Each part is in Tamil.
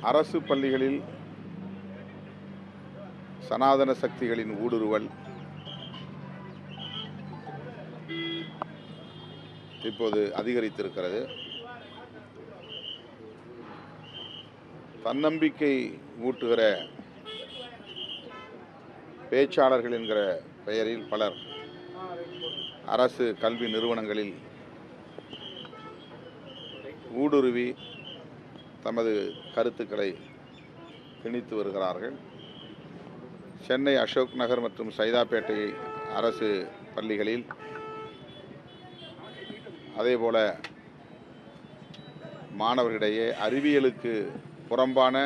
அரசு பள்ளிகளில் சனாதன சக்திகளின் ஊடுருவல் இப்போது அதிகரித்திருக்கிறது. தன்னம்பிக்கை ஊட்டுகிற பேச்சாளர்கள் என்கிற பெயரில் பலர் அரசு கல்வி நிறுவனங்களில் ஊடுருவி தமது கருத்துக்களை திணித்து வருகிறார்கள். சென்னை அசோக் நகர் மற்றும் சைதாப்பேட்டை அரசு பள்ளிகளில், அதேபோல மாணவர்களிடையே அறிவியலுக்கு புறம்பான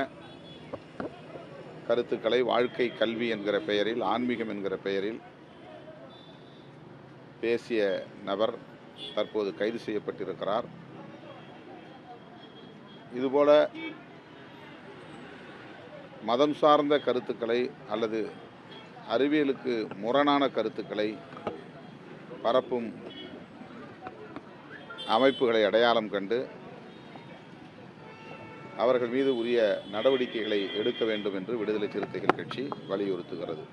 கருத்துக்களை வாழ்க்கை கல்வி என்கிற பெயரில், ஆன்மீகம் என்கிற பெயரில் பேசிய நபர் தற்போது கைது செய்யப்பட்டிருக்கிறார். இதுபோல மதம் சார்ந்த கருத்துக்களை அல்லது அறிவியலுக்கு முரணான கருத்துக்களை பரப்பும் அமைப்புகளை அடையாளம் கண்டு அவர்கள் மீது உரிய நடவடிக்கைகளை எடுக்க வேண்டும் என்று விடுதலை சிறுத்தைகள் கட்சி வலியுறுத்துகிறது.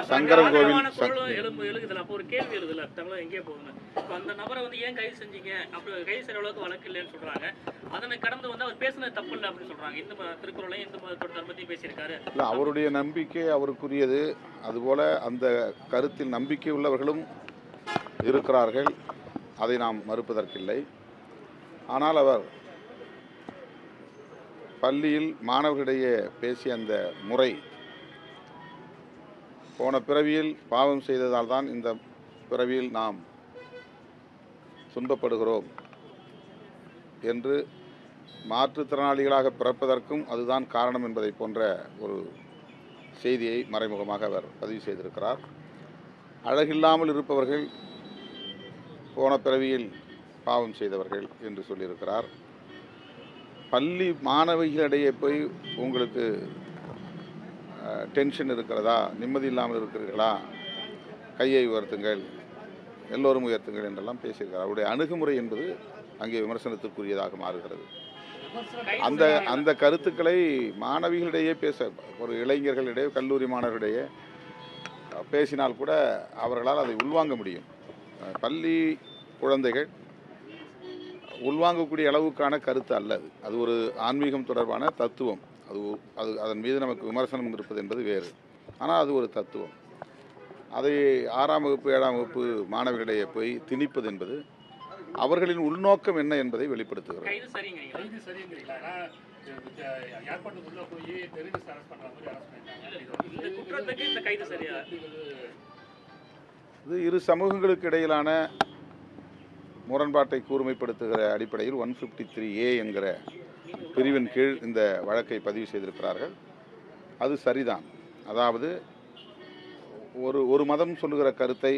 சங்கரன் கோவில் ஒரு கேள்வி எழுதுல எங்கே போகுது. அந்த நபரை ஏன் கைது செஞ்சீங்க, அப்படி கைது செய்யற அளவுக்கு வழக்கு இல்லைன்னு சொல்றாங்க. அதனை கடந்து அவர் பேசுனது தப்பு இல்லை அப்படின்னு சொல்றாங்க. இந்த திருக்குறளையும் இந்து மதத்தோட தர்மத்தையும் பேசியிருக்காரு. இல்லை, அவருடைய நம்பிக்கை அவருக்குரியது. அதுபோல அந்த கருத்தில் நம்பிக்கை உள்ளவர்களும் இருக்கிறார்கள், அதை நாம் மறுப்பதற்கில்லை. ஆனால் அவர் பள்ளியில் மாணவர்களிடையே பேசிய அந்த முறை போன பிறவியில் பாவம் செய்ததால் தான் இந்த பிறவியில் நாம் துன்பப்படுகிறோம் என்று, மாற்றுத்திறனாளிகளாக பிறப்பதற்கும் அதுதான் காரணம் என்பதை போன்ற ஒரு செய்தியை மறைமுகமாக அவர் பதிவு செய்திருக்கிறார். அழகில்லாமல் இருப்பவர்கள் போன பிறவியில் பாவம் செய்தவர்கள் என்று சொல்லியிருக்கிறார். பள்ளி மாணவிகளிடையே போய் உங்களுக்கு டென்ஷன் இருக்கிறதா, நிம்மதி இல்லாமல் இருக்கிறீர்களா, கையை உயர்த்துங்கள், எல்லோரும் உயர்த்துங்கள் என்றெல்லாம் பேசியிருக்கிறார். அவருடைய அணுகுமுறை என்பது அங்கே விமர்சனத்துக்குரியதாக மாறுகிறது. அந்த கருத்துக்களை மாணவிகளிடையே பேச, ஒரு இளைஞர்களிடையே, கல்லூரி மாணவர்களிடையே பேசினால் கூட அவர்களால் அதை உள்வாங்க முடியும். பள்ளி குழந்தைகள் உள்வாங்கக்கூடிய அளவுக்கான கருத்து அல்லது, அது ஒரு ஆன்மீகம் தொடர்பான தத்துவம். அது அதன் மீது நமக்கு விமர்சனம் இருப்பது என்பது வேறு. ஆனால் அது ஒரு தத்துவம். அதை 6ஆம் வகுப்பு 7ஆம் வகுப்பு மாணவர்களிடையே போய் திணிப்பது என்பது அவர்களின் உள்நோக்கம் என்ன என்பதை வெளிப்படுத்துகிறது. இது இரு சமூகங்களுக்கு இடையிலான முரண்பாட்டை கூர்மைப்படுத்துகிற அடிப்படையில் 153A என்கிற பிரிவின் கீழ் இந்த வழக்கை பதிவு செய்திருக்கிறார்கள். அது சரிதான். அதாவது ஒரு மதம் சொல்லுகிற கருத்தை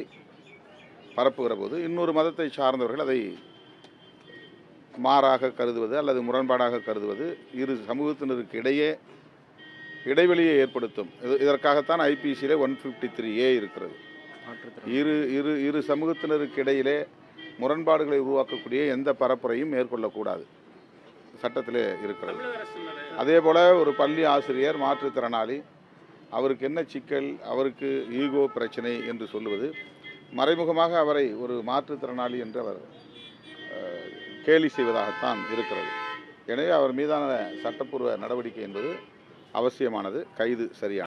பரப்புகிற போது இன்னொரு மதத்தை சார்ந்தவர்கள் அதை மாறாக கருதுவது அல்லது முரண்பாடாக கருதுவது இரு சமூகத்தினருக்கு இடையே இடைவெளியை ஏற்படுத்தும். இதற்காகத்தான் ஐபிசியிலே 153A இருக்கிறது. இரு சமூகத்தினருக்கு இடையிலே முரண்பாடுகளை உருவாக்கக்கூடிய எந்த பரப்புரையும் மேற்கொள்ளக்கூடாது, சட்டத்திலே இருக்கிறது. அதே போல் ஒரு பள்ளி ஆசிரியர் மாற்றுத்திறனாளி, அவருக்கு என்ன சிக்கல், அவருக்கு ஈகோ பிரச்சனை என்று சொல்லுவது மறைமுகமாக அவரை ஒரு மாற்றுத்திறனாளி என்று அவர் கேலி செய்வதாகத்தான் இருக்கிறது. எனவே அவர் மீதான சட்டப்பூர்வ நடவடிக்கை என்பது அவசியமானது, கைது சரியானது.